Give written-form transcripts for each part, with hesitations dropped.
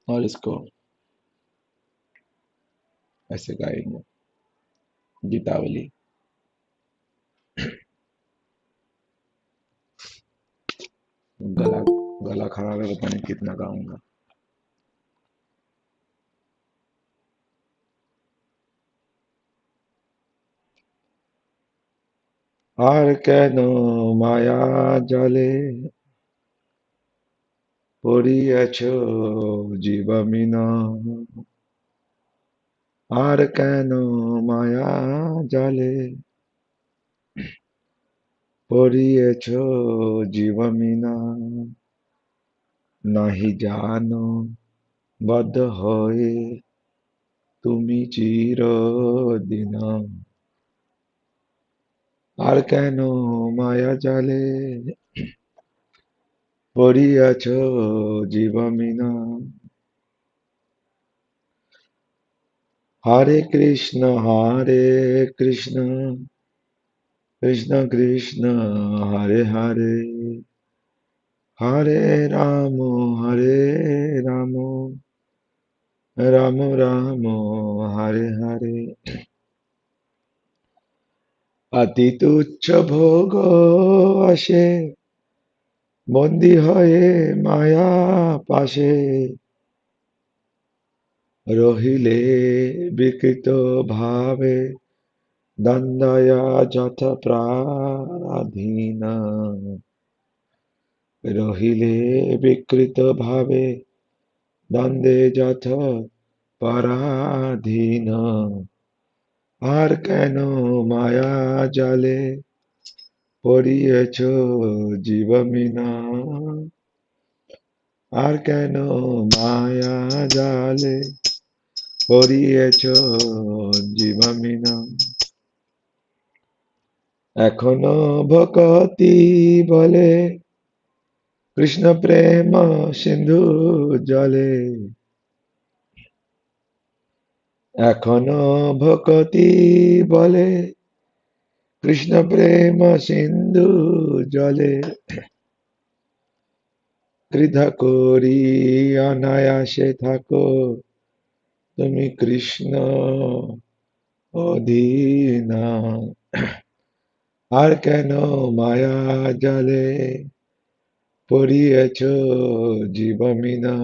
और इसको ऐसे गाएंगे, गीतावली। गला गला खराब है, पता नहीं कितना गाऊंगा। আর কেন মায়া জালে পড়িয়াছ জীবমিনা, আর কেন মায়া জালে পড়িয়েছ জীবমিনা, নাহি জানো বদ্ধ হয়ে তুমি চিরদিন। আর কেন মায়া জালে পড়িয়াছ জীবমিনা। হরে কৃষ্ণ কৃষ্ণ কৃষ্ণ হরে হরে, হরে রাম হরে রাম, রাম রাম হরে হরে। অতি তুচ্ছ ভোগ আসে বন্দী হয়ে মায়া পাশে, রহিলে বিকৃত ভাবে দ্বন্দ্বয়া যথ প্রাধীন। রহিলে বিকৃত ভাবে দ্বন্দ্বে যথ পরাধীন। আর কেন মায়া জালে পড়িয়েছ জীবমিনা, আর কেন মায়া জালে পড়িয়েছ জীবমিনা। এখনো ভকতি বলে কৃষ্ণ প্রেম সিন্ধু জলে, এখনো ভকতি বলে কৃষ্ণ প্রেম সিন্ধু জলে। কৃধা করি অনায়াসে থাকো তুমি কৃষ্ণ অধীনা, আর কেন মায়া জালে পড়িয়েছ জীবমিনা,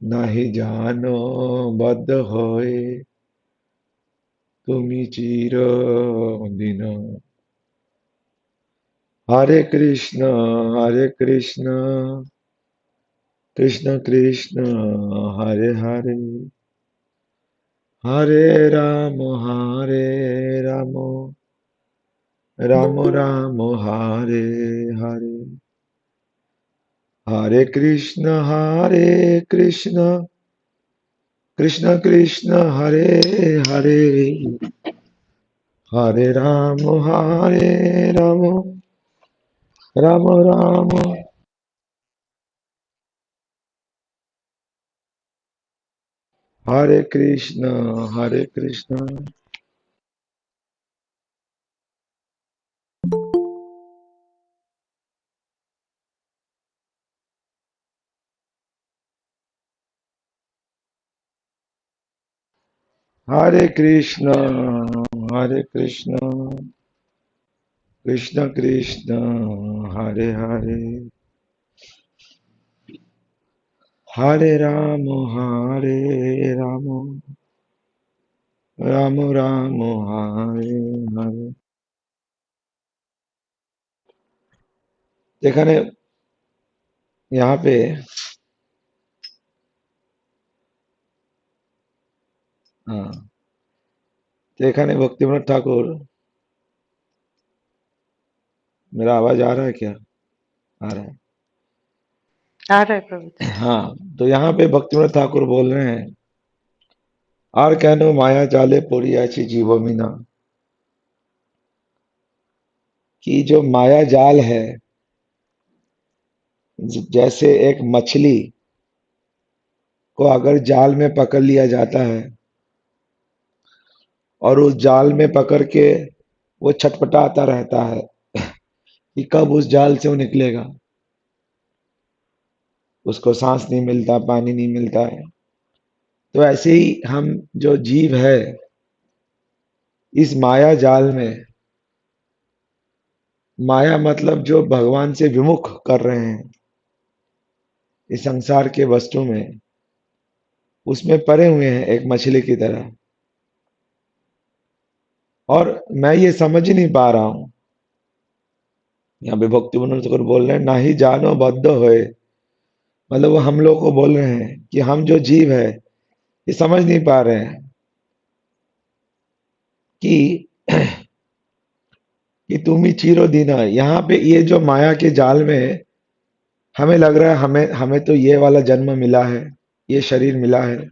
নাহি জানো বদ্ধ হয়ে তুমি চিরদিন। হরে কৃষ্ণ কৃষ্ণ কৃষ্ণ হরে হরে, হরে রাম রাম, রাম রাম হরে হরে। হরে কৃষ্ণ কৃষ্ণ কৃষ্ণ হরে হরে, হরে রাম রাম, রাম রাম। हरे कृष्ण हरे कृष्ण। हरे कृष्ण हरे कृष्ण, कृष्ण कृष्ण हरे हरे, हरे राम राम, राम राम हरे हरे। এখানে यहाँ पे हाँ, तो এখানে भक्तिविनोद ठाकुर, मेरा आवाज आ रहा है क्या? आ रहा है। आ रहा है प्रभु जी। हाँ, तो यहाँ पे भक्तिविनोद ठाकुर बोल रहे हैं, আর কেন মায়া জালে পড়িয়াছি জীবমিনা, कि जो माया जाल है, जैसे एक मछली को अगर जाल में पकड़ लिया जाता है और उस जाल में पकड़ के वो छटपटाता रहता है कि कब उस जाल से वो निकलेगा। उसको सांस नहीं मिलता, पानी नहीं मिलता है। तो ऐसे ही हम जो जीव है इस माया जाल में, माया मतलब जो भगवान से विमुख कर रहे हैं इस संसार के वस्तु में, उसमें पड़े हुए हैं एक मछली की तरह। और मैं ये समझ नहीं पा रहा हूं, यहाँ पे भक्ति विनोद ठाकुर बोल रहे हैं ना ही जानो बद्ध होए, मतलब वो हम लोग को बोल रहे हैं कि हम जो जीव है ये समझ नहीं पा रहे हैं कि कि तुम ही चीरो दीना। यहाँ पे ये जो माया के जाल में हमें लग रहा है हमें हमें तो ये वाला जन्म मिला है, ये शरीर मिला है,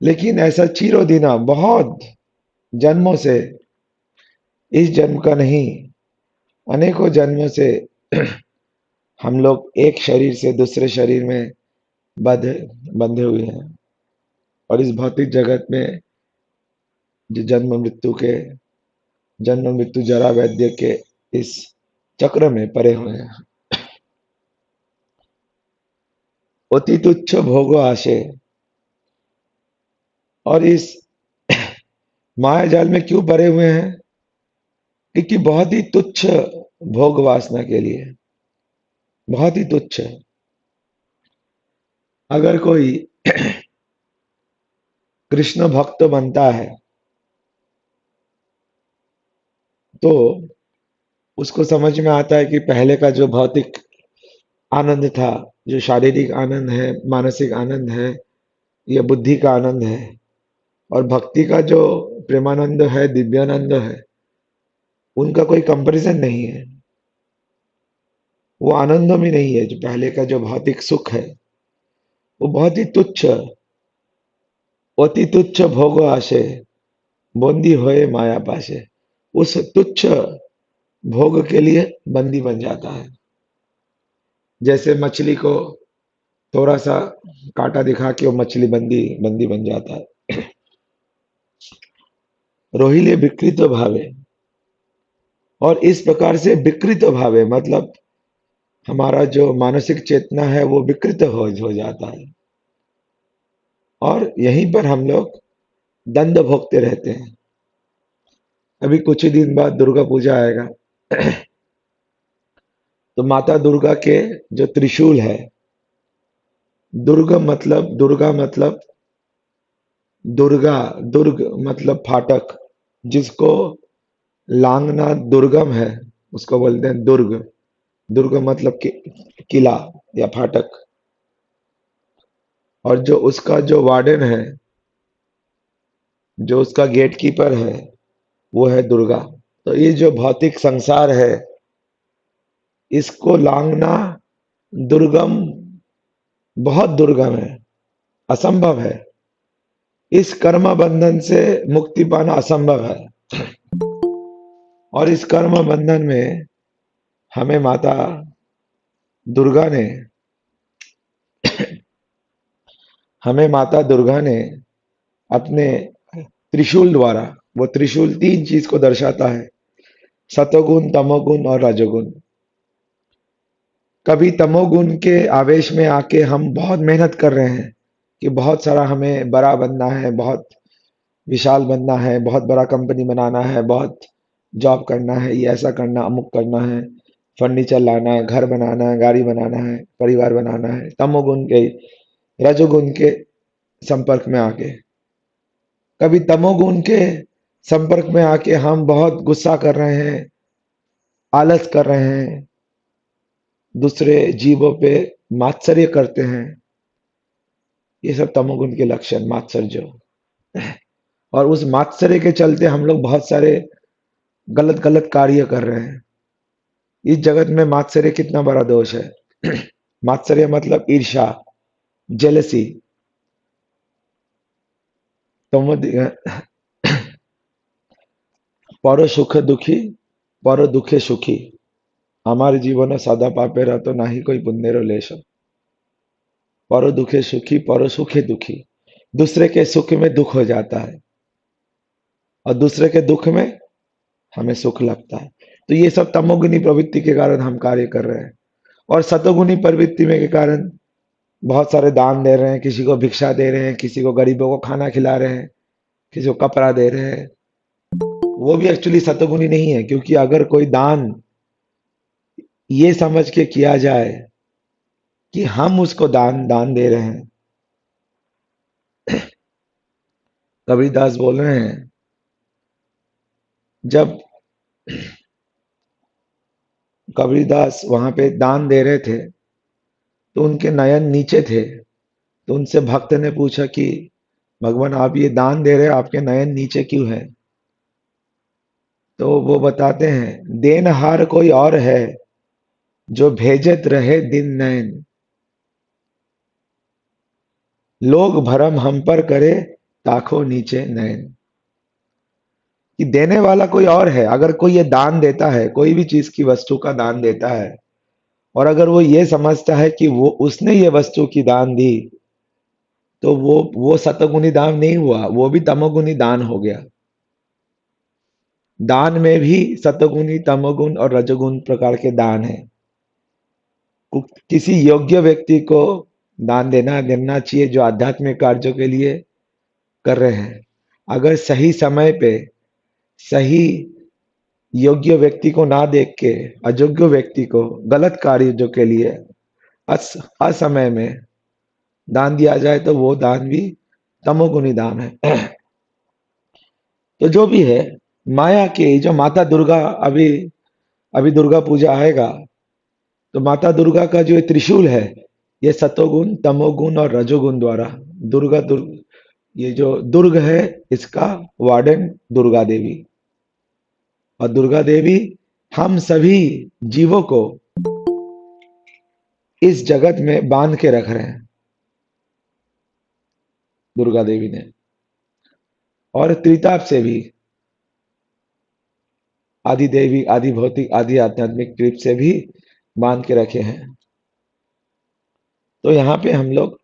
लेकिन ऐसा चीरो दीना बहुत जन्मों से, इस जन्म का नहीं, अनेकों जन्मों से हम लोग एक शरीर से दूसरे शरीर में बंधे बंधे हुए हैं। और इस भौतिक जगत में जो जन्म मृत्यु जरा वैद्य के इस चक्र में पड़े हुए हैं। अति तुच्छ भोगो आशे। और इस माया जाल में क्यों पड़े हुए हैं? क्योंकि बहुत ही तुच्छ भोग वासना के लिए, बहुत ही तुच्छ। अगर कोई कृष्ण भक्त बनता है तो उसको समझ में आता है कि पहले का जो भौतिक आनंद था, जो शारीरिक आनंद है, मानसिक आनंद है, या बुद्धि का आनंद है, और भक्ति का जो प्रेमानंद है, दिव्यानंद है, उनका कोई कंपैरिजन नहीं है। वो आनंद में नहीं है। जो पहले का जो भौतिक सुख है वो बहुत ही तुच्छ, अति तुच्छ भोग आशे, बंदी होए माया पाशे। उस तुच्छ भोग के लिए बंदी बन जाता है। जैसे मछली को थोड़ा सा कांटा दिखा के वो मछली बंदी बंदी बन जाता है। रोहिले विकृत भावे। और इस प्रकार से विकृत भावे मतलब हमारा जो मानसिक चेतना है वो विकृत हो जाता है। और यहीं पर हम लोग दंड भोगते रहते हैं। अभी कुछ ही दिन बाद दुर्गा पूजा आएगा। तो माता दुर्गा के जो त्रिशूल है, दुर्गा मतलब दुर्गा, दुर्ग मतलब फाटक, जिसको लांघना दुर्गम है उसको बोलते हैं दुर्ग। दुर्ग मतलब किला या फाटक। और जो उसका जो वार्डन है, जो उसका गेट कीपर है, वो है दुर्गा। तो ये जो भौतिक संसार है इसको लांघना दुर्गम, बहुत दुर्गम है, असंभव है। इस कर्म बंधन से मुक्ति पाना असंभव है। और इस कर्म बंधन में हमें माता दुर्गा ने अपने त्रिशूल द्वारा, वो त्रिशूल तीन चीज को दर्शाता है, सतोगुण, तमोगुण और रजोगुण। कभी तमोगुण के आवेश में आके हम बहुत मेहनत कर रहे हैं कि बहुत सारा हमें बड़ा बनना है, बहुत विशाल बनना है, बहुत बड़ा कंपनी बनाना है, बहुत जॉब करना है, ये ऐसा करना, अमुक करना है, फर्नीचर लाना है, घर बनाना है, गाड़ी बनाना है, परिवार बनाना है। तमोगुण के, रजोगुण के संपर्क में आके, कभी तमोगुण के संपर्क में आके हम बहुत गुस्सा कर रहे हैं, आलस कर रहे हैं, दूसरे जीवों पे मात्सर्य करते हैं। ये सब तमोगुण के लक्षण, मात्सर्य। और उस मात्सर्य के चलते हम लोग बहुत सारे गलत गलत कार्य कर रहे हैं। इस जगत में मात्सर्य कितना बड़ा दोष है। मात्सर्य मतलब ईर्ष्या, जेलसी। पर सुख दुखी, पर दुखे सुखी। हमारे जीवन सदा पापे रहतो नाही कोई पुण्यरो लेश। पर दुखे सुखी, पर सुखे दुखी। दूसरे के सुख में दुख हो जाता है और दूसरे के दुख में हमें सुख लगता है। तो ये सब तमोगुनी प्रवृत्ति के कारण हम कार्य कर रहे हैं। और सतोगुनी प्रवृत्ति में के कारण बहुत सारे दान दे रहे हैं, किसी को भिक्षा दे रहे हैं, किसी को गरीबों को खाना खिला रहे हैं, किसी को कपड़ा दे रहे हैं, वो भी एक्चुअली सतोगुनी नहीं है। क्योंकि अगर कोई दान ये समझ के किया जाए कि हम उसको दान दान दे रहे हैं। कबीरदास बोल रहे हैं, जब कबीरदास वहां पे दान दे रहे थे तो उनके नयन नीचे थे। तो उनसे भक्त ने पूछा कि भगवान, आप ये दान दे रहे हो, आपके नयन नीचे क्यों है? तो वो बताते हैं, देनहार कोई और है जो भेजत रहे दिन नैन, लोग भरम हम पर करे ताको नीचे नैन। कि देने वाला कोई और है। अगर कोई ये दान देता है, कोई भी चीज की वस्तु का दान देता है, और अगर वो ये समझता है कि वो उसने ये वस्तु की दान दी, तो वो सतगुनी दान नहीं हुआ, वो भी तमोगुनी दान हो गया। दान में भी सतगुनी, तमोगुण और रजोगुण प्रकार के दान है। किसी योग्य व्यक्ति को दान देना चाहिए जो आध्यात्मिक कार्यों के लिए कर रहे हैं। अगर सही समय पे सही योग्य व्यक्ति को ना देख के अयोग्य व्यक्ति को गलत कार्यों के लिए असमय में दान दिया जाए तो वो दान भी तमोगुनी दान है। तो जो भी है, माया के जो माता दुर्गा, अभी अभी दुर्गा पूजा आएगा, तो माता दुर्गा का जो ये त्रिशूल है, ये सतोगुण, तमोगुण और रजोगुण द्वारा ये जो दुर्ग है, इसका वार्डन दुर्गा देवी। और दुर्गा देवी हम सभी जीवों को इस जगत में बांध के रख रहे हैं, दुर्गा देवी ने। और त्रिताप से भी, आदि देवी, आदि भौतिक, आदि आध्यात्मिक ट्रिप से भी बांध के रखे हैं। तो यहाँ पे हम लोग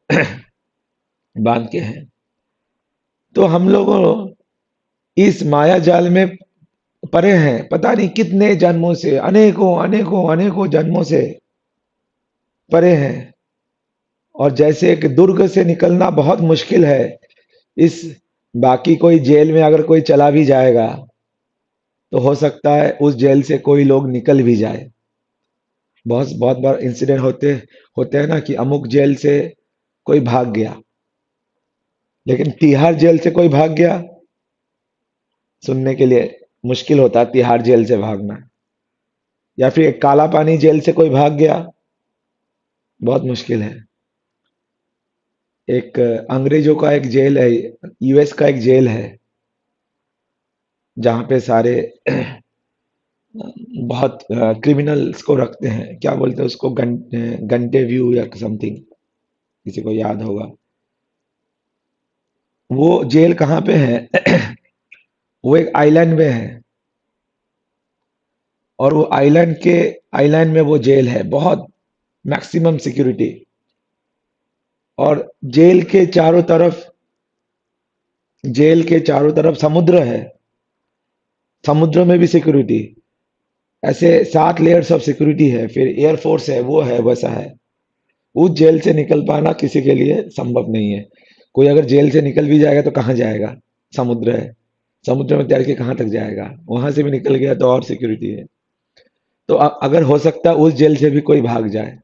बांध के हैं। तो हम लोगों इस माया जाल में परे हैं, पता नहीं कितने जन्मों से, अनेकों अनेकों अनेकों जन्मों से परे हैं। और जैसे एक दुर्ग से निकलना बहुत मुश्किल है, इस बाकी कोई जेल में अगर कोई चला भी जाएगा तो हो सकता है उस जेल से कोई लोग निकल भी जाए। बहुत बहुत बार इंसिडेंट होते होते हैं ना कि अमुक जेल से कोई भाग गया, लेकिन तिहाड़ जेल से कोई भाग गया, सुनने के लिए मुश्किल होता है तिहाड़ जेल से भागना। या फिर एक काला पानी जेल से कोई भाग गया, बहुत मुश्किल है। एक अंग्रेजों का एक जेल है, यूएस का एक जेल है, जहां पे सारे बहुत क्रिमिनल्स को रखते हैं। क्या बोलते हैं उसको, घंटे व्यू या समथिंग, किसी को याद होगा। वो जेल कहाँ पे है? वो एक आइलैंड में है, और वो आइलैंड में वो जेल है, बहुत मैक्सिमम सिक्योरिटी। और जेल के चारों तरफ समुद्र है, समुद्र में भी सिक्योरिटी। ऐसे 7 लेयर्स ऑफ सिक्योरिटी है। फिर एयरफोर्स है, वो है, वैसा है। उस जेल से निकल पाना किसी के लिए संभव नहीं है। कोई अगर जेल से निकल भी जाएगा तो कहाँ जाएगा? समुद्र है, समुद्र में तैर के कहाँ तक जाएगा? वहां से भी निकल गया तो और सिक्योरिटी है। तो अगर हो सकता है उस जेल से भी कोई भाग जाए,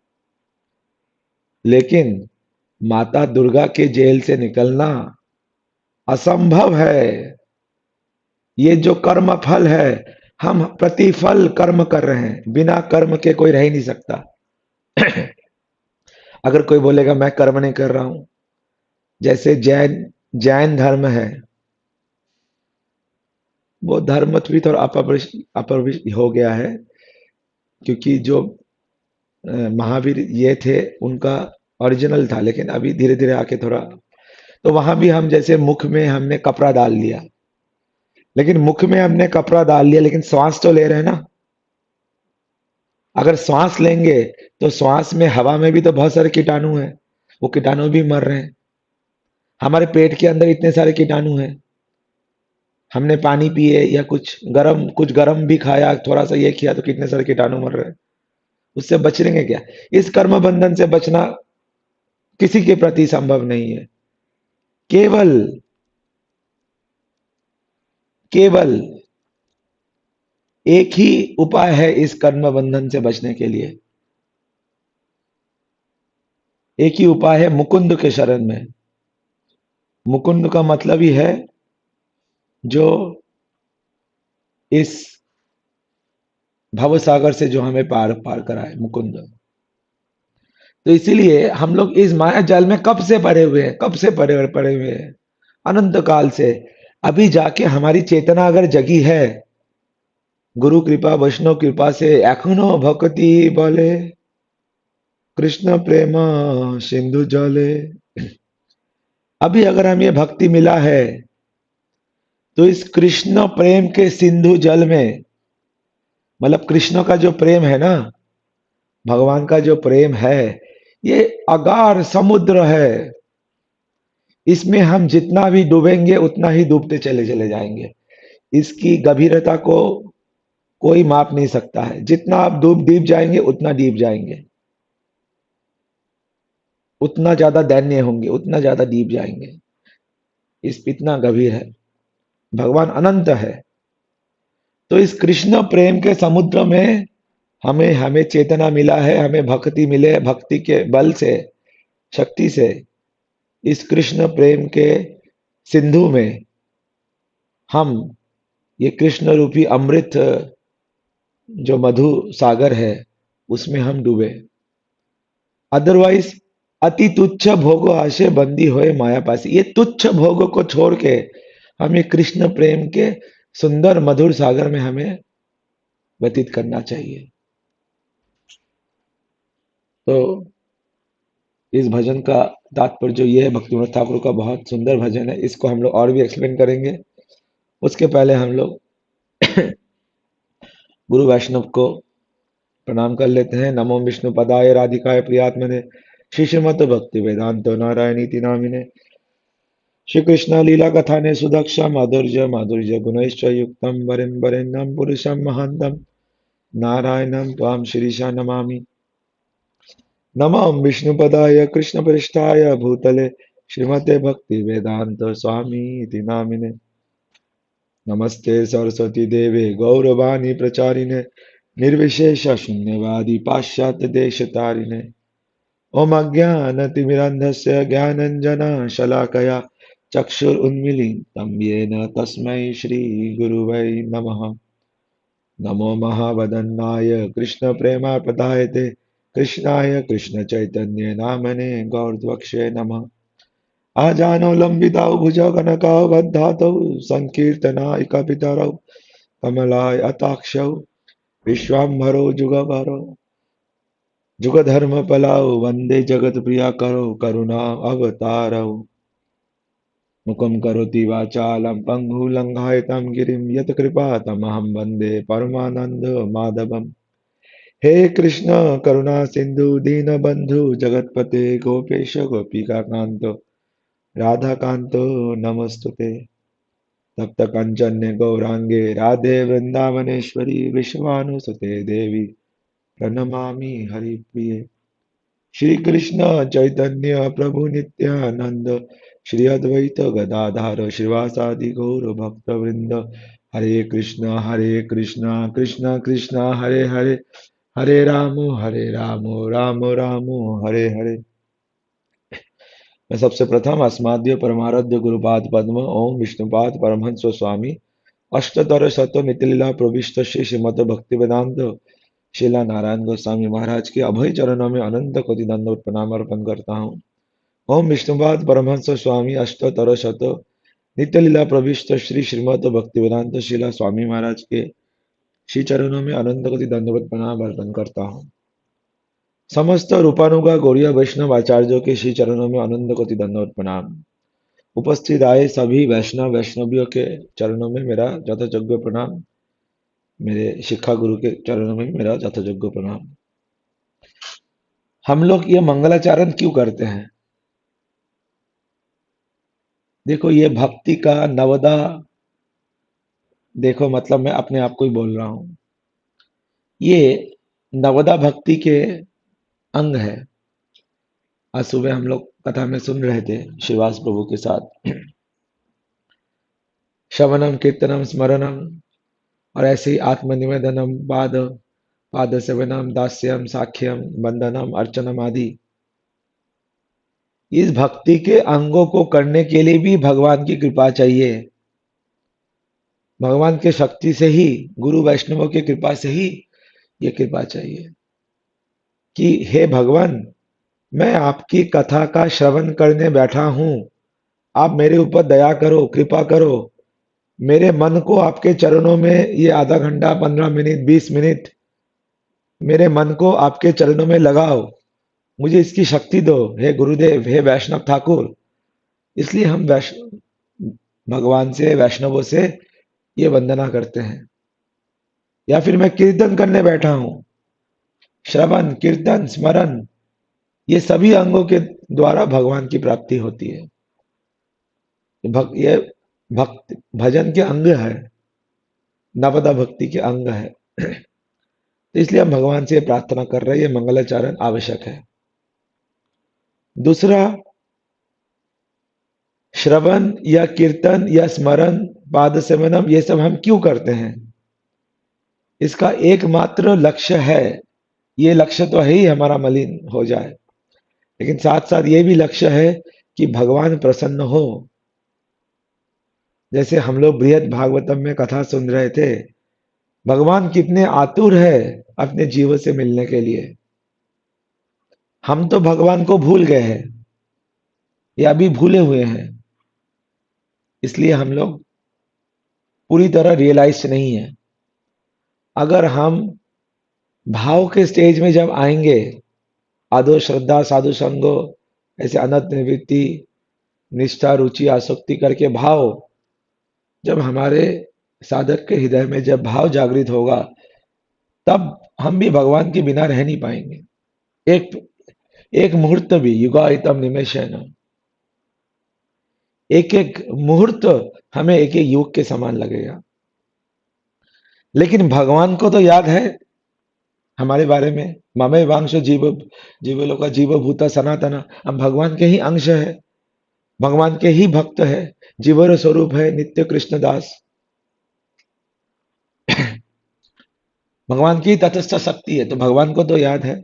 लेकिन माता दुर्गा के जेल से निकलना असंभव है। ये जो कर्म फल है, हम प्रतिफल कर्म कर रहे हैं, बिना कर्म के कोई रह ही नहीं सकता। अगर कोई बोलेगा मैं कर्म नहीं कर रहा हूं, जैसे जैन जैन धर्म है, वो धर्मत्वित और अपविष्ट हो गया है। क्योंकि जो महावीर ये थे, उनका ओरिजिनल था, लेकिन अभी धीरे धीरे आके थोड़ा, तो वहां भी हम जैसे मुख में हमने कपड़ा डाल लिया, लेकिन मुख में हमने कपड़ा डाल लिया, लेकिन श्वास तो ले रहे हैं ना। अगर श्वास लेंगे तो श्वास में, हवा में भी तो बहुत सारे कीटाणु हैं, वो कीटाणु भी मर रहे हैं। हमारे पेट के अंदर इतने सारे कीटाणु हैं, हमने पानी पिए या कुछ गरम भी खाया, थोड़ा सा ये किया, तो कितने सारे कीटाणु मर रहे हैं। उससे बचेंगे क्या? इस कर्म बंधन से बचना किसी के प्रति संभव नहीं है। केवल केवल एक ही उपाय है इस कर्म बंधन से बचने के लिए। एक ही उपाय है मुकुंद के शरण में। मुकुंद का मतलब ही है जो इस भव सागर से जो हमें पार पार कराए, मुकुंद। तो इसीलिए हम लोग इस माया जाल में कब से पड़े हुए हैं, कब से पड़े पड़े हुए हैं, अनंत काल से। अभी जाके हमारी चेतना अगर जगी है, गुरु कृपा वैष्णव कृपा से, एखनो भक्ति बोले कृष्ण प्रेम सिंधु जले। अभी अगर हम ये भक्ति मिला है, तो इस कृष्ण प्रेम के सिंधु जल में, मतलब कृष्ण का जो प्रेम है ना, भगवान का जो प्रेम है, ये अगार समुद्र है। इसमें हम जितना भी डूबेंगे उतना ही डूबते चले चले जाएंगे। इसकी गंभीरता को कोई माप नहीं सकता है। जितना आप डूब डीप जाएंगे उतना डीप जाएंगे, उतना ज्यादा दैन्य होंगे, उतना ज्यादा डीप जाएंगे। इस इतना गंभीर है। भगवान अनंत है। तो इस कृष्ण प्रेम के समुद्र में हमें हमें चेतना मिला है, हमें भक्ति मिले, भक्ति के बल से, शक्ति से इस कृष्ण प्रेम के सिंधु में हम, ये कृष्ण रूपी अमृत जो मधु सागर है, उसमें हम डूबे। अदरवाइज अति तुच्छ भोग आशे बंदी होए माया पासी। ये तुच्छ भोग को छोड़ के हमें कृष्ण प्रेम के सुंदर मधुर सागर में हमें व्यतीत करना चाहिए। तो इस भजन का तात्पर्य जो ये है, भक्तिविनोद ठाकुर का बहुत सुंदर भजन है। इसको हम लोग और भी एक्सप्लेन करेंगे। उसके पहले हम लोग गुरु वैष्णव को प्रणाम कर लेते हैं। नमो विष्णु पदाय राधिकाय प्रियात्मने श्री श्रीमद् भक्ति वेदांत नारायणीति नामिने श्री कृष्ण लीला कथाने सुदक्षा माधुर्य माधुर्य गुणैश्च युक्तम वरिं वरेण्यं पुरुषं महान्तं नारायणं त्वां शिरीषा नमामि। नमो विष्णुपदाय कृष्णपृष्ठाय भूतले श्रीमते भक्ति वेदांत स्वामी इति नामिने नमस्ते सरस्वती देवे गौरवाणी प्रचारिणे निर्विशेष शून्यवादी पाश्चात्य देश तारिणे ओम अज्ञानतिमिरन्धस्य ज्ञानञ्जन शलाकया चक्षुरुन्मीलितं येन तस्मै श्रीगुरुवै नमः। नमो महावदन्नाय कृष्णप्रेमाप्रदायते कृष्णाय कृष्णचैतन्य नामने गौरद्वक्षे नमः। आजानो लम्बितौ भुजौ कनकौ बद्धातौ संकीर्तनायकपितरौ कमलाय अताक्षौ विश्वाम्भरो जुगपरो जुगधर्म पलाओ वंदे जगत प्रिया करो करुणा अवतारौ मुखम करोति वाचालं पंगु लंघायतं गिरिं यत्कृपा तमहं वन्दे परमानंद माधवम्। हे कृष्ण करुणा सिंधु दीनबंधु जगतपते गोपेश गोपिका कांतो राधा कांतो नमस्तुते। तप्त कंचन्य गौरांगे राधे वृंदावनेश्वरी विश्वानुसुते देवी प्रणमामि हरिप्रिये। श्री कृष्ण चैतन्य प्रभु नित्यानंद श्री अद्वैत गदाधर श्रीवासादि गौर भक्त वृंद। हरे कृष्ण कृष्ण कृष्ण हरे हरे हरे राम राम राम हरे हरे। मैं सबसे प्रथम अस्माद्य परमाराध्य गुरुपाद पद्म ओम विष्णुपाद परमहंस स्वामी अष्टतर शत नितिलीला प्रविष्ट श्री श्रीमद भक्ति वेदांत शिला नारायण गोस्वामी महाराज के अभय चरणों में अनंत कोटि दंडवत प्रणाम अर्पण करता हूँ। ओम विष्णुपाद परमहंस स्वामी अष्टोत्तर शत नित्य लीला प्रविष्ट श्री श्रीमद भक्ति वेदांत शिला स्वामी महाराज के श्री चरणों में अनंत कोटि दंडवत प्रणाम अर्पण करता हूँ। समस्त रूपानुगा गौड़िया वैष्णव आचार्यों के श्री चरणों में अनंत कोटि दंडवत प्रणाम। उपस्थित आए सभी वैष्णव वैष्णवियों के चरणों में मेरा यथायोग्य प्रणाम। मेरे शिक्षा गुरु के चरणों में मेरा यथायोग्य प्रणाम। हम लोग ये मंगलाचरण क्यों करते हैं? देखो, ये भक्ति का नवदा, देखो मतलब मैं अपने आप को ही बोल रहा हूं, ये नवदा भक्ति के अंग है। आज सुबह हम लोग कथा में सुन रहे थे श्रीवास प्रभु के साथ, श्रवणम कीर्तनम स्मरणम, और ऐसे ही आत्मनिवेदनम, पाद पाद सेवनम, दास्यम, साख्यम, बंदनम, अर्चनम आदि। इस भक्ति के अंगों को करने के लिए भी भगवान की कृपा चाहिए। भगवान के शक्ति से ही, गुरु वैष्णवों की कृपा से ही ये कृपा चाहिए कि हे भगवान, मैं आपकी कथा का श्रवण करने बैठा हूं, आप मेरे ऊपर दया करो, कृपा करो, मेरे मन को आपके चरणों में ये आधा घंटा, 15 मिनट, 20 मिनट मेरे मन को आपके चरणों में लगाओ, मुझे इसकी शक्ति दो, हे गुरुदेव, हे वैष्णव ठाकुर। इसलिए हम भगवान से, वैष्णवों से ये वंदना करते हैं। या फिर मैं कीर्तन करने बैठा हूं, श्रवण, कीर्तन, स्मरण, ये सभी अंगों के द्वारा भगवान की प्राप्ति होती है। ये भक्त भजन के अंग है, नवदा भक्ति के अंग है। तो इसलिए हम भगवान से प्रार्थना कर रहे हैं, ये मंगलाचरण आवश्यक है। दूसरा, श्रवण या कीर्तन या स्मरण, पाद सेवनम, ये सब हम क्यों करते हैं? इसका एकमात्र लक्ष्य है, ये लक्ष्य तो है ही हमारा मलिन हो जाए, लेकिन साथ साथ ये भी लक्ष्य है कि भगवान प्रसन्न हो। जैसे हम लोग बृहद भागवतम में कथा सुन रहे थे, भगवान कितने आतुर है अपने जीव से मिलने के लिए। हम तो भगवान को भूल गए हैं या अभी भूले हुए हैं, इसलिए हम लोग पूरी तरह रियलाइज नहीं है। अगर हम भाव के स्टेज में जब आएंगे, आदो श्रद्धा साधु संगो, ऐसे अनंत निवृत्ति, निष्ठा, रुचि, आसक्ति करके भाव, जब हमारे साधक के हृदय में जब भाव जागृत होगा, तब हम भी भगवान के बिना रह नहीं पाएंगे। एक एक मुहूर्त भी, युगायतम निमेषेन, एक एक मुहूर्त हमें एक एक युग के समान लगेगा। लेकिन भगवान को तो याद है हमारे बारे में, ममे वांश जीवलोका जीव भूता सनातना, हम भगवान के ही अंश है, भगवान के ही भक्त है, जीवर स्वरूप है नित्य कृष्ण दास। भगवान की तटस्थ शक्ति है, तो भगवान को तो याद है।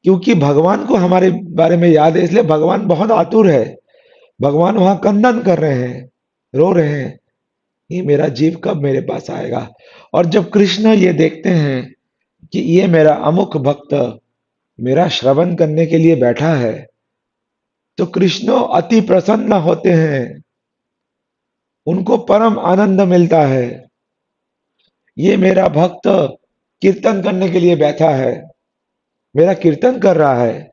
क्योंकि भगवान को हमारे बारे में याद है, इसलिए भगवान बहुत आतुर है। भगवान वहां कंदन कर रहे हैं, रो रहे हैं, ये मेरा जीव कब मेरे पास आएगा। और जब कृष्ण ये देखते हैं कि ये मेरा अमुक भक्त मेरा श्रवण करने के लिए बैठा है, तो कृष्ण अति प्रसन्न होते हैं, उनको परम आनंद मिलता है। ये मेरा भक्त कीर्तन करने के लिए बैठा है, मेरा कीर्तन कर रहा है,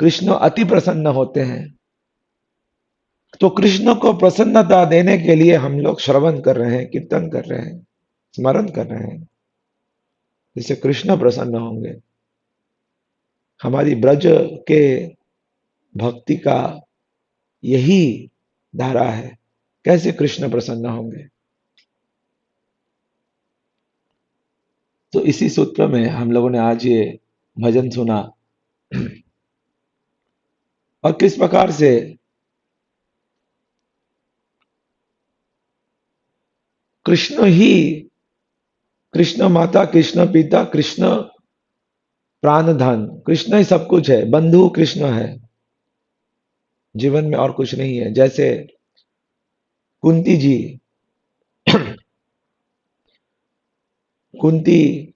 कृष्ण अति प्रसन्न होते हैं। तो कृष्ण को प्रसन्नता देने के लिए हम लोग श्रवण कर रहे हैं, कीर्तन कर रहे हैं, स्मरण कर रहे हैं, जिससे कृष्ण प्रसन्न होंगे। हमारी ब्रज के भक्ति का यही धारा है, कैसे कृष्ण प्रसन्न होंगे। तो इसी सूत्र में हम लोगों ने आज ये भजन सुना, और किस प्रकार से कृष्ण ही, कृष्ण माता, कृष्ण पिता, कृष्ण प्राण धन, कृष्ण ही सब कुछ है, बंधु कृष्ण है, जीवन में और कुछ नहीं है। जैसे कुंती जी, कुंती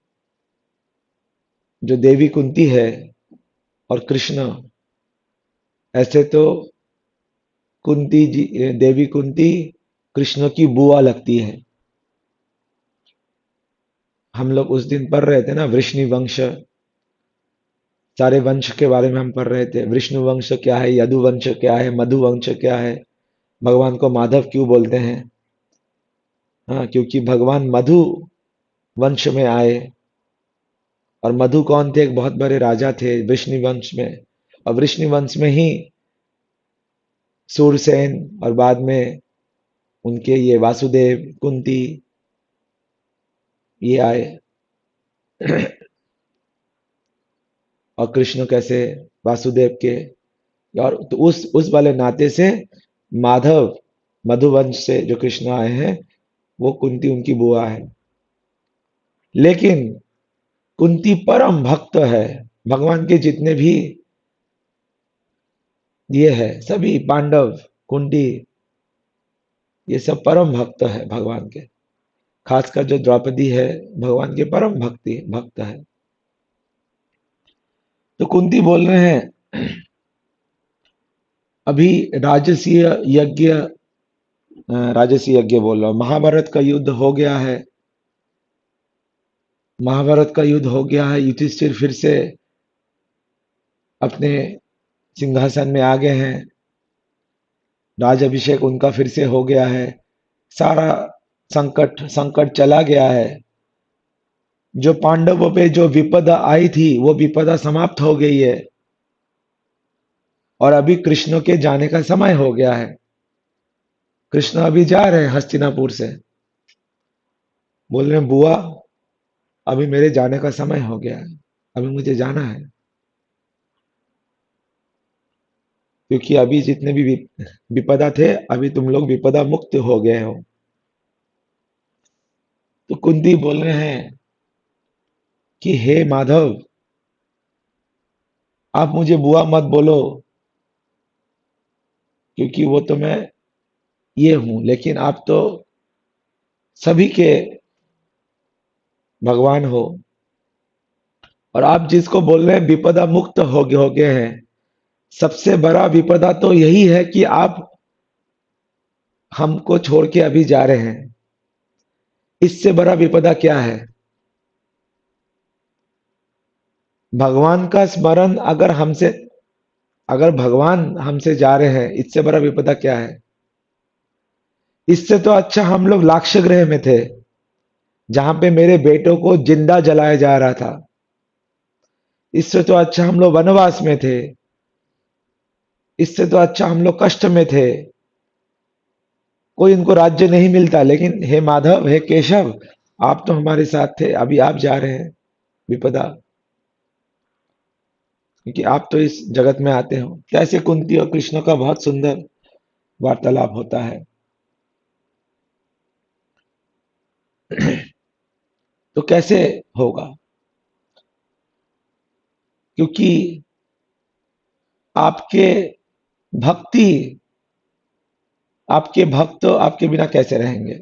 जो देवी कुंती है और कृष्ण, ऐसे तो कुंती जी, देवी कुंती कृष्ण की बुआ लगती है। हम लोग उस दिन पढ़ रहे थे ना वृष्णि वंश, सारे वंश के बारे में हम पढ़ रहे थे। विष्णु वंश क्या है, यदु वंश क्या है, मधु वंश क्या है, भगवान को माधव क्यों बोलते हैं? हाँ, क्योंकि भगवान मधु वंश में आए, और मधु कौन थे? एक बहुत बड़े राजा थे वृष्णि वंश में, और वृष्णि वंश में ही सूरसेन, और बाद में उनके ये वासुदेव, कुंती, ये आए। और कृष्ण कैसे वासुदेव के और तो उस वाले नाते से माधव मधुवंश से जो कृष्ण आए हैं, वो कुंती उनकी बुआ है। लेकिन कुंती परम भक्त है। भगवान के जितने भी ये है सभी पांडव, कुंती, ये सब परम भक्त है भगवान के। खासकर जो द्रौपदी है, भगवान के परम भक्त है। तो कुंती बोल रहे हैं अभी राजसीय यज्ञ, राजसीय यज्ञ बोल रहा हूं, महाभारत का युद्ध हो गया है। महाभारत का युद्ध हो गया है, युधिष्ठिर फिर से अपने सिंहासन में आ गए हैं, राज अभिषेक उनका फिर से हो गया है, सारा संकट संकट चला गया है। जो पांडवों पे जो विपदा आई थी वो विपदा समाप्त हो गई है, और अभी कृष्ण के जाने का समय हो गया है। कृष्ण अभी जा रहे हैं हस्तिनापुर से, बोल रहे हैं बुआ अभी मेरे जाने का समय हो गया है, अभी मुझे जाना है, क्योंकि अभी जितने भी विपदा थे अभी तुम लोग विपदा मुक्त हो गए हो। तो कुंती बोल रहे हैं कि हे माधव, आप मुझे बुआ मत बोलो, क्योंकि वो तो मैं ये हूं, लेकिन आप तो सभी के भगवान हो, और आप जिसको बोल रहे हैं विपदा मुक्त हो गए हैं, सबसे बड़ा विपदा तो यही है कि आप हमको छोड़ के अभी जा रहे हैं। इससे बड़ा विपदा क्या है? भगवान का स्मरण अगर भगवान हमसे जा रहे हैं, इससे बड़ा विपदा क्या है? इससे तो अच्छा हम लोग लाक्षागृह में थे, जहां पे मेरे बेटों को जिंदा जलाया जा रहा था। इससे तो अच्छा हम लोग वनवास में थे। इससे तो अच्छा हम लोग कष्ट में थे, कोई इनको राज्य नहीं मिलता। लेकिन हे माधव, हे केशव, आप तो हमारे साथ थे, अभी आप जा रहे हैं विपदा, क्योंकि आप तो इस जगत में आते हो। कैसे कुंती और कृष्ण का बहुत सुंदर वार्तालाप होता है। तो कैसे होगा? क्योंकि आपके भक्ति आपके भक्त आपके बिना कैसे रहेंगे?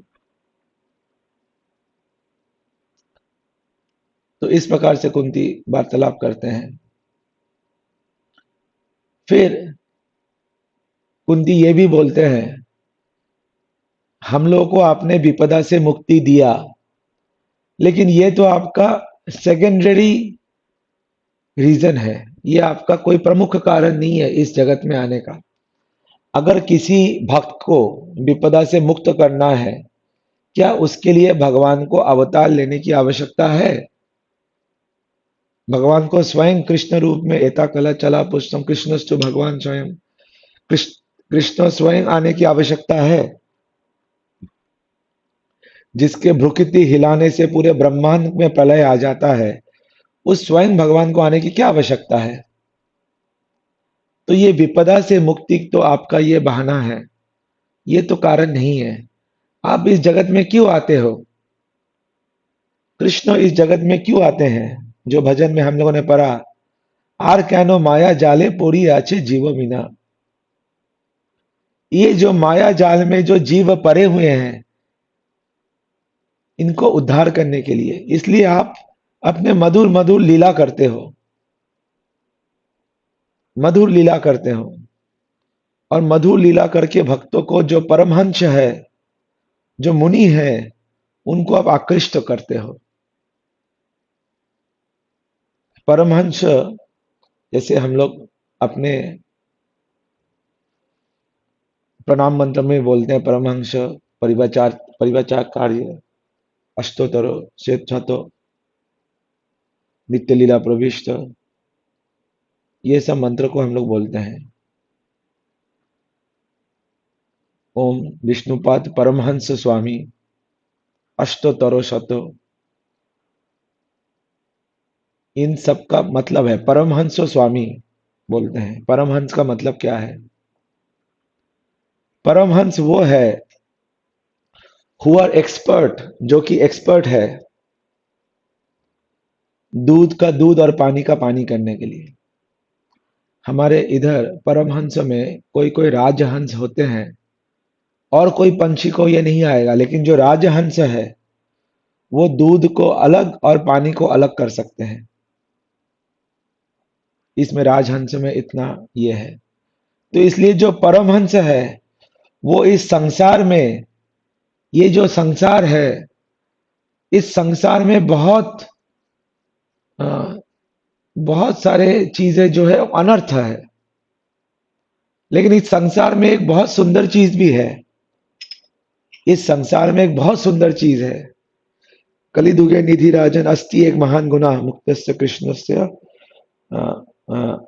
तो इस प्रकार से कुंती वार्तालाप करते हैं। फिर कुंती ये भी बोलते हैं, हम लोगों को आपने विपदा से मुक्ति दिया, लेकिन ये तो आपका सेकेंडरी रीजन है, ये आपका कोई प्रमुख कारण नहीं है इस जगत में आने का। अगर किसी भक्त को विपदा से मुक्त करना है, क्या उसके लिए भगवान को अवतार लेने की आवश्यकता है? भगवान को स्वयं कृष्ण रूप में एता कला चला पुष्टम कृष्णस्तु भगवान स्वयं, कृष्ण कृष्ण स्वयं आने की आवश्यकता है? जिसके भ्रुकुटी हिलाने से पूरे ब्रह्मांड में प्रलय आ जाता है, उस स्वयं भगवान को आने की क्या आवश्यकता है? तो ये विपदा से मुक्ति तो आपका ये बहाना है, ये तो कारण नहीं है। आप इस जगत में क्यों आते हो? कृष्ण इस जगत में क्यों आते हैं? जो भजन में हम लोगों ने पढ़ा, आर कैनो माया जाले पोड़ी आचे जीव मीना। ये जो माया जाल में जो जीव पड़े हुए हैं, इनको उद्धार करने के लिए, इसलिए आप अपने मधुर मधुर लीला करते हो, मधुर लीला करते हो, और मधुर लीला करके भक्तों को, जो परमहंस है, जो मुनि है, उनको आप आकृष्ट करते हो। परमहंस, जैसे हम लोग अपने प्रणाम मंत्र में बोलते हैं, परमहंस परिवाचार परिवाचार कार्य अष्टोत्तरो स्वेच्छतो नित्य लीला प्रविष्ट, ये सब मंत्र को हम लोग बोलते हैं। ओम विष्णुपाद परमहंस स्वामी अष्टोत्तरो शतो, इन सब का मतलब है परमहंस स्वामी। बोलते हैं। परमहंस का मतलब क्या है? परमहंस वो है हु आर एक्सपर्ट, जो कि एक्सपर्ट है दूध का दूध और पानी का पानी करने के लिए। हमारे इधर परमहंस में कोई कोई राजहंस होते हैं, और कोई पंछी को ये नहीं आएगा, लेकिन जो राजहंस है वो दूध को अलग और पानी को अलग कर सकते हैं। इसमें राजहंस में इतना ये है। तो इसलिए जो परमहंस है वो इस संसार में, ये जो संसार है, इस संसार में अ, बहुत सारे चीजें जो है अनर्थ है, लेकिन इस संसार में एक बहुत सुंदर चीज भी है। इस संसार में एक बहुत सुंदर चीज है। कलिदुगे निधि राजन अस्ति एक महान गुना मुक्तस्य कृष्णस्य अ,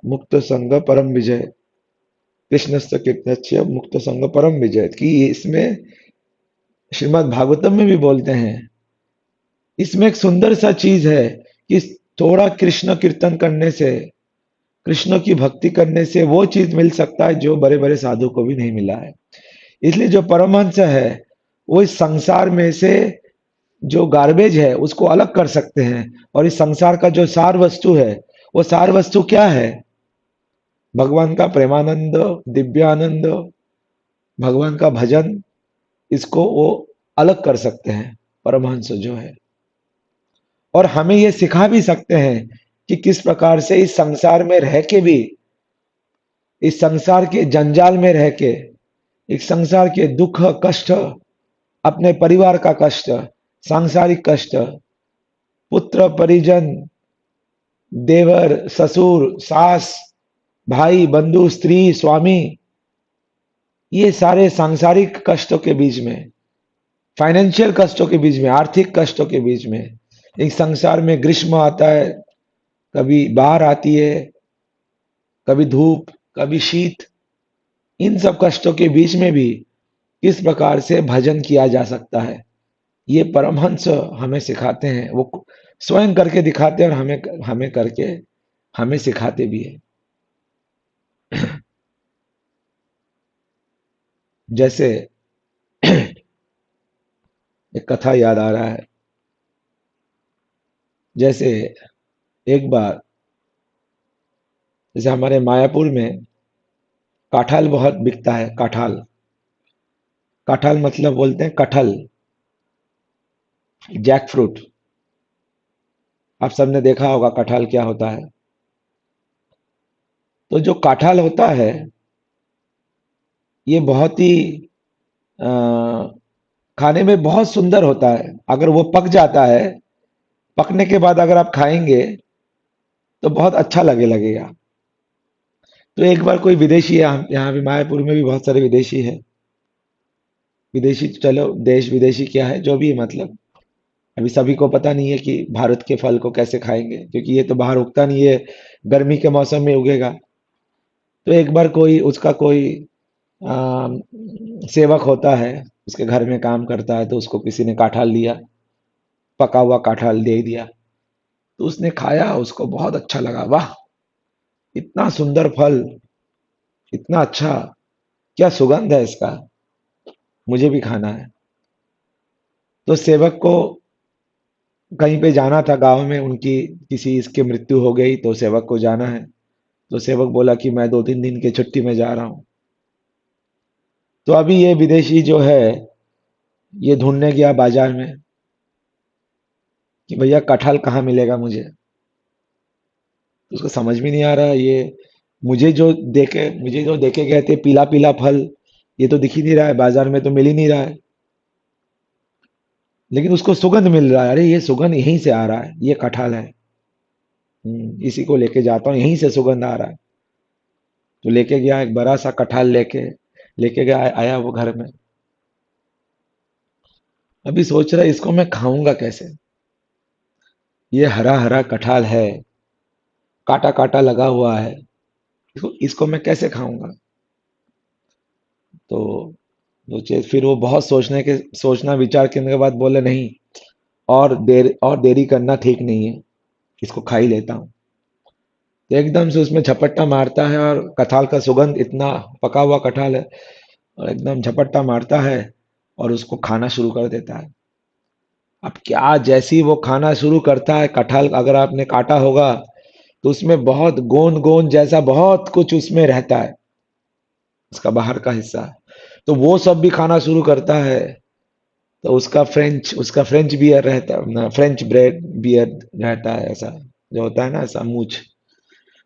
मुक्त संग परम विजय। कृष्णस्य कीर्तस्य मुक्त संग परम विजय, कि इसमें श्रीमद् भागवतम में भी बोलते हैं, इसमें एक सुंदर सा चीज है कि थोड़ा कृष्ण कीर्तन करने से, कृष्ण की भक्ति करने से वो चीज मिल सकता है जो बड़े बड़े साधु को भी नहीं मिला है। इसलिए जो परमहंस है वो इस संसार में से जो गार्बेज है उसको अलग कर सकते हैं, और इस संसार का जो सार वस्तु है, वो सार वस्तु क्या है? भगवान का प्रेमानंद, दिव्यानंद, भगवान का भजन, इसको वो अलग कर सकते हैं परमहंस जो है। और हमें ये सिखा भी सकते हैं कि किस प्रकार से इस संसार में रह के भी, इस संसार के जंजाल में रह के, इस संसार के दुख कष्ट, अपने परिवार का कष्ट, सांसारिक कष्ट, पुत्र परिजन, देवर ससुर सास, भाई बंधु स्त्री स्वामी, ये सारे सांसारिक कष्टों के बीच में, फाइनेंशियल कष्टों के बीच में, आर्थिक कष्टों के बीच में, इस संसार में ग्रीष्म आता है, कभी बाढ़ आती है, कभी धूप, कभी शीत, इन सब कष्टों के बीच में भी किस प्रकार से भजन किया जा सकता है, ये परमहंस हमें सिखाते हैं। वो स्वयं करके दिखाते हैं और हमें हमें करके हमें सिखाते भी है। जैसे एक कथा याद आ रहा है। जैसे एक बार, जैसे हमारे मायापुर में काँठाल बहुत बिकता है। काँठाल, काँठाल मतलब बोलते हैं कटहल, जैक फ्रूट। आप सबने देखा होगा कटहल क्या होता है। तो जो काँठाल होता है ये बहुत ही अ, खाने में बहुत सुंदर होता है। अगर वो पक जाता है, पकने के बाद अगर आप खाएंगे तो बहुत अच्छा लगेगा। तो एक बार कोई विदेशी, यहाँ भी मायापुर में भी बहुत सारे विदेशी है। विदेशी तो चलो, देश विदेशी क्या है जो भी है, मतलब अभी सभी को पता नहीं है कि भारत के फल को कैसे खाएंगे, क्योंकि ये तो बाहर उगता नहीं है, गर्मी के मौसम में उगेगा। तो एक बार कोई उसका कोई आ, सेवक होता है, उसके घर में काम करता है, तो उसको किसी ने काँठाल दिया, पका हुआ काँठाल दे दिया। तो उसने खाया, उसको बहुत अच्छा लगा। वाह, इतना सुंदर फल, इतना अच्छा, क्या सुगंध है इसका, मुझे भी खाना है। तो सेवक को कहीं पे जाना था गांव में, उनकी किसी इसकी मृत्यु हो गई, तो सेवक को जाना है। तो सेवक बोला कि मैं 2-3 दिन की छुट्टी में जा रहा हूँ। तो अभी ये विदेशी जो है, ये ढूंढने गया बाजार में कि भैया कटहल कहाँ मिलेगा मुझे। तो उसको समझ में नहीं आ रहा, ये मुझे जो देखे गए थे पीला पीला फल, ये तो दिख ही नहीं रहा है, बाजार में तो मिल ही नहीं रहा है। लेकिन उसको सुगंध मिल रहा है, अरे ये सुगंध यहीं से आ रहा है, ये कटहल है। इसी को लेके जाता हूँ, यहीं से सुगंध आ रहा है। तो लेके गया एक बड़ा सा कटहल, लेके लेके गया, आया वो घर में। अभी सोच रहा है इसको मैं खाऊंगा कैसे। ये हरा हरा कटहल है, काटा काटा लगा हुआ है, इसको इसको मैं कैसे खाऊंगा। तो फिर वो बहुत सोचना विचार करने के बाद बोले नहीं, और देरी करना ठीक नहीं है, इसको खा ही लेता हूँ। तो एकदम से उसमें झपट्टा मारता है और कटहल का सुगंध, इतना पका हुआ कटहल है, और एकदम झपट्टा मारता है और उसको खाना शुरू कर देता है। अब क्या, जैसे ही वो खाना शुरू करता है, कटहल अगर आपने काटा होगा तो उसमें बहुत गोंद गोंद जैसा बहुत कुछ उसमें रहता है, उसका बाहर का हिस्सा। तो वो सब भी खाना शुरू करता है। तो उसका फ्रेंच बियर रहता है ना, फ्रेंच ब्रेड बियर रहता है, ऐसा जो होता है ना, ऐसा मूछ।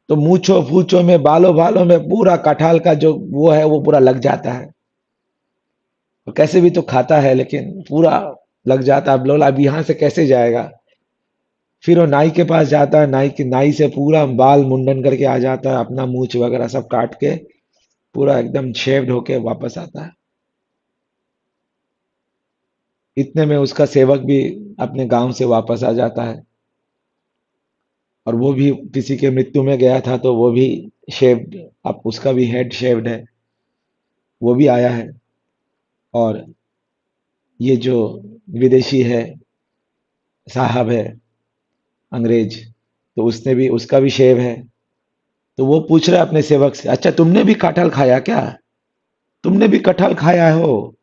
तो मूछों फूछों में, बालों बालों में पूरा कटहल का जो वो है वो पूरा लग जाता है। तो कैसे भी तो खाता है, लेकिन पूरा लग जाता है। अब लोला अब यहाँ से कैसे जाएगा? फिर वो नाई के पास जाता है, नाई से पूरा बाल मुंडन करके आ जाता है, अपना मूछ वगैरह सब काट के पूरा एकदम शेव्ड होके वापस आता है। इतने में उसका सेवक भी अपने गांव से वापस आ जाता है, और वो भी किसी के मृत्यु में गया था, तो वो भी शेव्ड, अब उसका भी हेड शेव्ड है, वो भी आया है। और ये जो विदेशी है, साहब है, अंग्रेज, तो उसने भी, उसका भी शेव है। तो वो पूछ रहा है अपने सेवक से, अच्छा तुमने भी कटहल खाया क्या? तुमने भी कटहल खाया हो?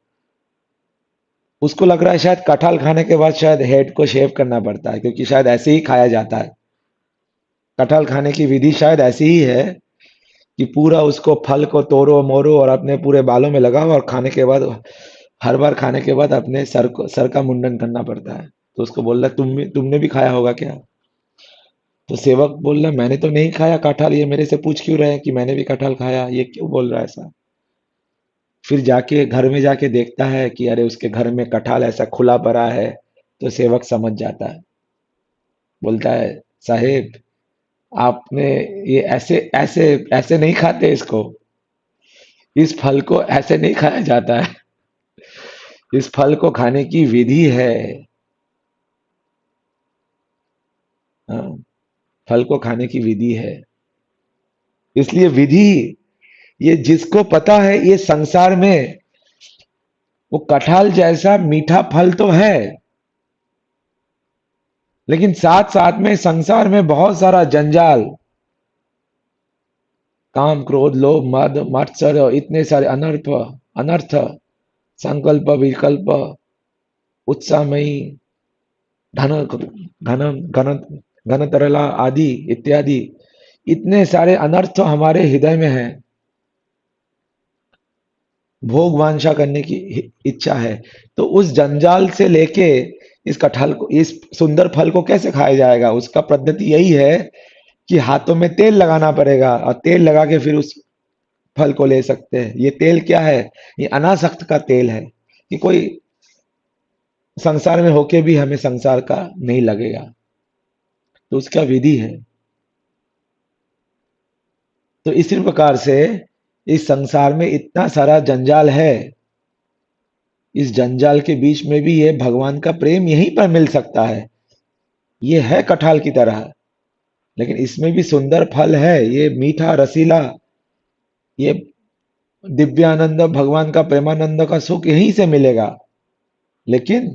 उसको लग रहा है शायद कटहल खाने के बाद शायद हेड को शेव करना पड़ता है, क्योंकि शायद ऐसे ही खाया जाता है। कटहल खाने की विधि शायद ऐसी ही है कि पूरा उसको फल को तोड़ो मोड़ो और अपने पूरे बालों में लगाओ, और खाने के बाद, हर बार खाने के बाद अपने सर का मुंडन करना पड़ता है। तो उसको बोल रहा है, तुमने भी खाया होगा क्या? तो सेवक बोल रहा है, मैंने तो नहीं खाया कटहल, ये मेरे से पूछ क्यों रहे हैं कि मैंने भी कटहल खाया, ये क्यों बोल रहा है ऐसा? फिर जाके घर में जाके देखता है कि अरे उसके घर में कटहल ऐसा खुला पड़ा है। तो सेवक समझ जाता है, बोलता है, साहेब, आपने ये ऐसे ऐसे ऐसे नहीं खाते इसको, इस फल को ऐसे नहीं खाया जाता है, इस फल को खाने की विधि है। हाँ, फल को खाने की विधि है। इसलिए विधि, ये जिसको पता है, ये संसार में वो कटहल जैसा मीठा फल तो है, लेकिन साथ साथ में संसार में बहुत सारा जंजाल, काम क्रोध लोभ मद मत्सर, इतने सारे अनर्थ अनर्थ, संकल्प विकल्प, उत्साहमयी, धन घन घन घन तरला आदि इत्यादि, इतने सारे अनर्थ हमारे हृदय में है। भोग वांछा करने की इच्छा है। तो उस जंजाल से लेके इस कटहल को, इस सुंदर फल को कैसे खाया जाएगा? उसका पद्धति यही है कि हाथों में तेल लगाना पड़ेगा, और तेल लगा के फिर उस फल को ले सकते हैं। ये तेल क्या है? ये अनासक्त का तेल है, कि कोई संसार में होके भी हमें संसार का नहीं लगेगा। तो उसका विधि है। तो इसी प्रकार से इस संसार में इतना सारा जंजाल है, इस जंजाल के बीच में भी ये भगवान का प्रेम यहीं पर मिल सकता है। ये है कटहल की तरह, लेकिन इसमें भी सुंदर फल है, ये मीठा रसीला, ये दिव्यानंद, भगवान का प्रेमानंद का सुख यहीं से मिलेगा। लेकिन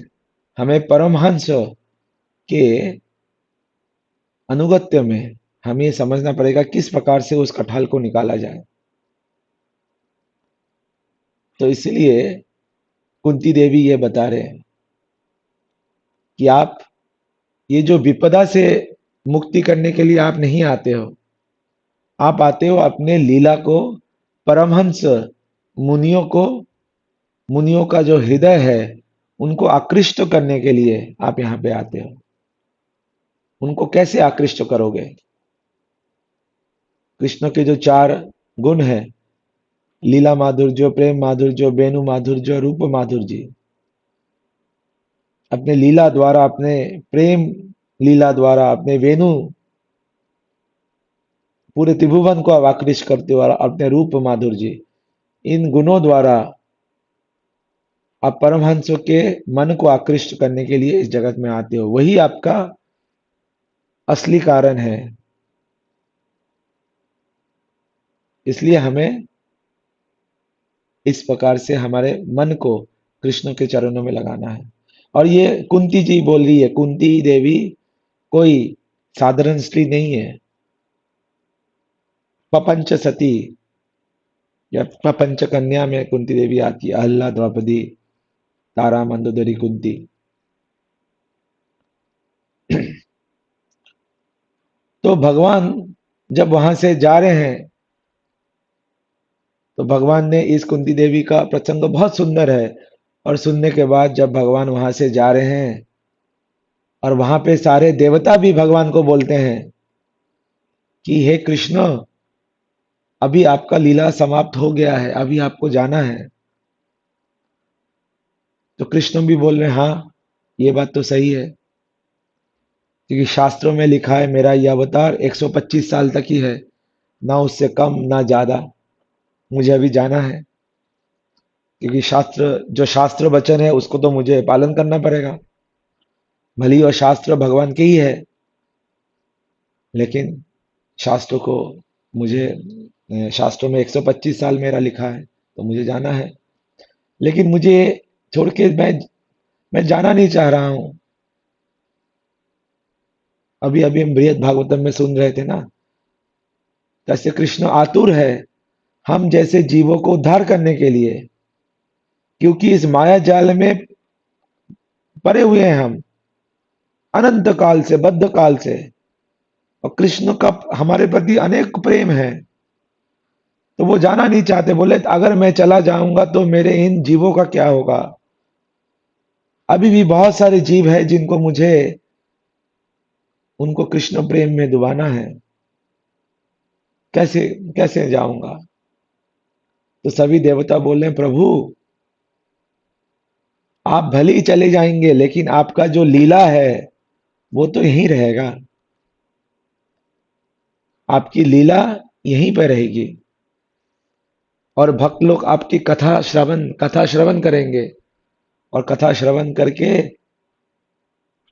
हमें परमहंस के अनुगत्य में हमें समझना पड़ेगा किस प्रकार से उस कटहल को निकाला जाए। तो इसलिए कुंती देवी ये बता रहे हैं कि आप, ये जो विपदा से मुक्ति करने के लिए आप नहीं आते हो, आप आते हो अपने लीला को, परमहंस मुनियों को, मुनियों का जो हृदय है उनको आकृष्ट करने के लिए आप यहाँ पे आते हो। उनको कैसे आकृष्ट करोगे? कृष्ण के जो 4 गुण है, लीला माधुर्य, प्रेम माधुर्य, वेणु माधुर्य, रूप माधुर्य, अपने लीला द्वारा, अपने प्रेम लीला द्वारा, अपने वेणु पूरे त्रिभुवन को आप आकृष्ट करते हो, और अपने रूप माधुर्य, इन गुणों द्वारा आप परमहंसों के मन को आकृष्ट करने के लिए इस जगत में आते हो। वही आपका असली कारण है। इसलिए हमें इस प्रकार से हमारे मन को कृष्ण के चरणों में लगाना है। और ये कुंती जी बोल रही है, कुंती देवी कोई साधारण स्त्री नहीं है। पपंच सती या पपंच कन्या में कुंती देवी आती है, अहल्ला, द्रौपदी, तारा, मंदोदरी, कुंती। तो भगवान जब वहां से जा रहे हैं तो भगवान ने इस कुंती देवी का प्रसंग बहुत सुंदर है, और सुनने के बाद जब भगवान वहां से जा रहे हैं और वहां पे सारे देवता भी भगवान को बोलते हैं कि हे कृष्ण, अभी आपका लीला समाप्त हो गया है, अभी आपको जाना है। तो कृष्ण भी बोल रहे हैं, हाँ ये बात तो सही है, क्योंकि शास्त्रों में लिखा है मेरा यह अवतार 125 साल तक ही है, ना उससे कम ना ज्यादा, मुझे अभी जाना है। क्योंकि जो शास्त्र वचन है उसको तो मुझे पालन करना पड़ेगा, भली और शास्त्र भगवान के ही है, लेकिन शास्त्र को मुझे शास्त्रों में 125 साल मेरा लिखा है, तो मुझे जाना है। लेकिन मुझे छोड़ के मैं जाना नहीं चाह रहा हूं। अभी अभी हम बृहद भागवतम में सुन रहे थे ना, कैसे कृष्ण आतुर है हम जैसे जीवों को उद्धार करने के लिए, क्योंकि इस माया जाल में पड़े हुए हैं हम अनंत काल से, बद्ध काल से, और कृष्ण का हमारे प्रति अनेक प्रेम है। तो वो जाना नहीं चाहते, बोले अगर मैं चला जाऊंगा तो मेरे इन जीवों का क्या होगा। अभी भी बहुत सारे जीव हैं जिनको मुझे उनको कृष्ण प्रेम में डुबाना है, कैसे कैसे जाऊंगा। तो सभी देवता बोल रहे हैं, प्रभु आप भले ही चले जाएंगे, लेकिन आपका जो लीला है वो तो यहीं रहेगा, आपकी लीला यहीं पर रहेगी, और भक्त लोग आपकी कथा श्रवण करेंगे, और कथा श्रवण करके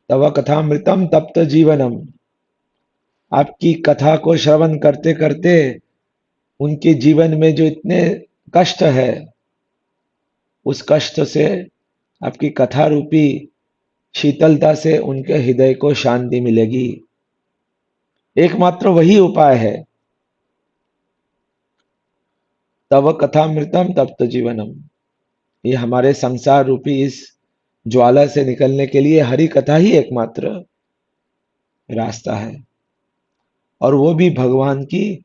तव कथामृतम तप्त जीवनम, आपकी कथा को श्रवण करते करते उनके जीवन में जो इतने कष्ट है, उस कष्ट से आपकी कथा रूपी शीतलता से उनके हृदय को शांति मिलेगी। एकमात्र वही उपाय है, तव कथामृतम तप्त जीवनम। ये हमारे संसार रूपी इस ज्वाला से निकलने के लिए हरि कथा ही एकमात्र रास्ता है, और वो भी भगवान की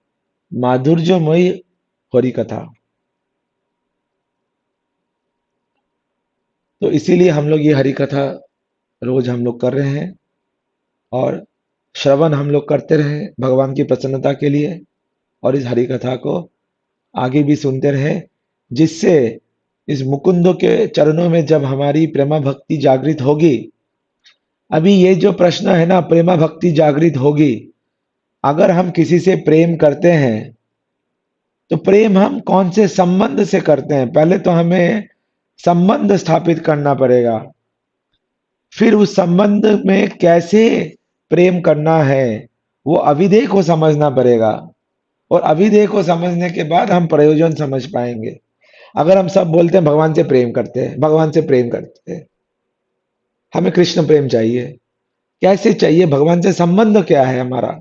माधुर्यमयी हरि कथा। तो इसीलिए हम लोग ये हरि कथा रोज हम लोग कर रहे हैं, और श्रवण हम लोग करते रहे भगवान की प्रसन्नता के लिए, और इस हरि कथा को आगे भी सुनते रहे, जिससे इस मुकुंद के चरणों में जब हमारी प्रेमा भक्ति जागृत होगी। अभी ये जो प्रश्न है ना, प्रेमा भक्ति जागृत होगी, अगर हम किसी से प्रेम करते हैं तो प्रेम हम कौन से संबंध से करते हैं, पहले तो हमें संबंध स्थापित करना पड़ेगा, फिर उस संबंध में कैसे प्रेम करना है वो अविधेय को समझना पड़ेगा, और अविधेय को समझने के बाद हम प्रयोजन समझ पाएंगे। अगर हम सब बोलते हैं भगवान से प्रेम करते हैं, भगवान से प्रेम करते हैं, हमें कृष्ण प्रेम चाहिए, कैसे चाहिए, भगवान से संबंध क्या है हमारा।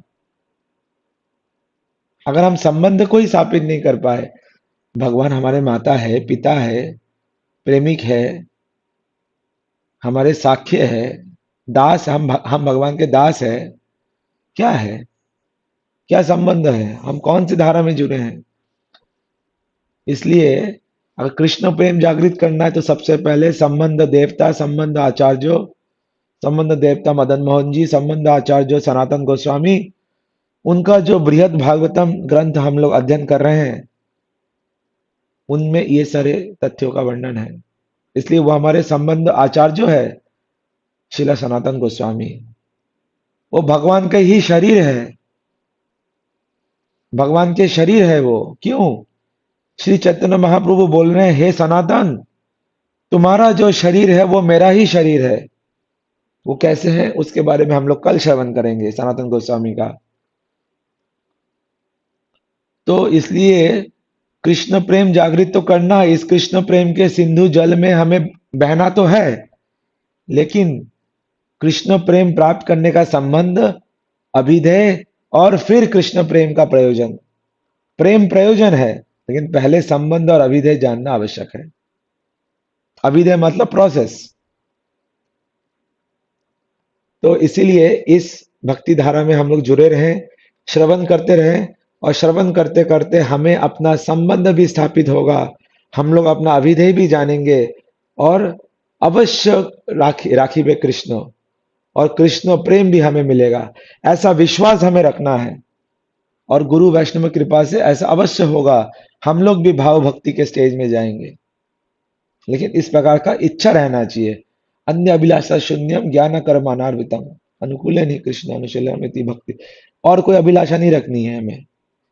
अगर हम संबंध को ही स्थापित नहीं कर पाए, भगवान हमारे माता है, पिता है, प्रेमिक है, हमारे साख्य है, दास, हम भगवान के दास है, क्या है, क्या संबंध है, हम कौन सी धारा में जुड़े हैं। इसलिए अगर कृष्ण प्रेम जागृत करना है तो सबसे पहले संबंध देवता, संबंध आचार्यों, संबंध देवता मदन मोहन जी, संबंध आचार्य सनातन गोस्वामी, उनका जो बृहद भागवतम ग्रंथ हम लोग अध्ययन कर रहे हैं, उनमें ये सारे तथ्यों का वर्णन है। इसलिए वो हमारे संबंध आचार्य है शिला सनातन गोस्वामी, वो भगवान का ही शरीर है, भगवान के शरीर है वो। क्यों? श्री चैतन्य महाप्रभु बोल रहे हैं, हे सनातन, तुम्हारा जो शरीर है वो मेरा ही शरीर है। वो कैसे है उसके बारे में हम लोग कल श्रवण करेंगे सनातन गोस्वामी का। तो इसलिए कृष्ण प्रेम जागृत तो करना, इस कृष्ण प्रेम के सिंधु जल में हमें बहना तो है, लेकिन कृष्ण प्रेम प्राप्त करने का संबंध, अभिधेय, और फिर कृष्ण प्रेम का प्रयोजन, प्रेम प्रयोजन है, लेकिन पहले संबंध और अभिधेय जानना आवश्यक है। अभिधेय मतलब प्रोसेस। तो इसीलिए इस भक्ति धारा में हम लोग जुड़े रहें, श्रवण करते रहें, और श्रवण करते करते हमें अपना संबंध भी स्थापित होगा, हम लोग अपना अभिधेय भी जानेंगे, और अवश्य राखी राखी पे कृष्ण और कृष्ण प्रेम भी हमें मिलेगा, ऐसा विश्वास हमें रखना है। और गुरु वैष्णव की कृपा से ऐसा अवश्य होगा, हम लोग भी भाव भक्ति के स्टेज में जाएंगे। लेकिन इस प्रकार का इच्छा रहना चाहिए। अन्य अभिलाषा शून्यम ज्ञान कर्मानार्वितम अनुकूल नहीं कृष्ण अनुशीलमिति भक्ति। और कोई अभिलाषा नहीं रखनी है हमें,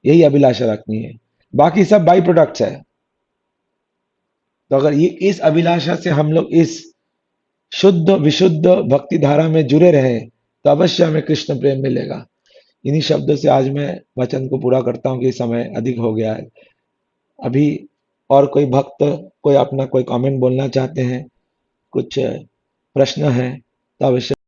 यही अभिलाषा रखनी है, बाकी सब बाई प्रोडक्ट्स है। तो अगर ये इस अभिलाषा से हम लोग इस शुद्ध विशुद्ध भक्ति धारा में जुड़े रहे, तो अवश्य हमें कृष्ण प्रेम मिलेगा। इन्हीं शब्दों से आज मैं वचन को पूरा करता हूँ कि समय अधिक हो गया है। अभी और कोई भक्त कोई अपना कोई कमेंट बोलना चाहते हैं, कुछ प्रश्न है तो अवश्य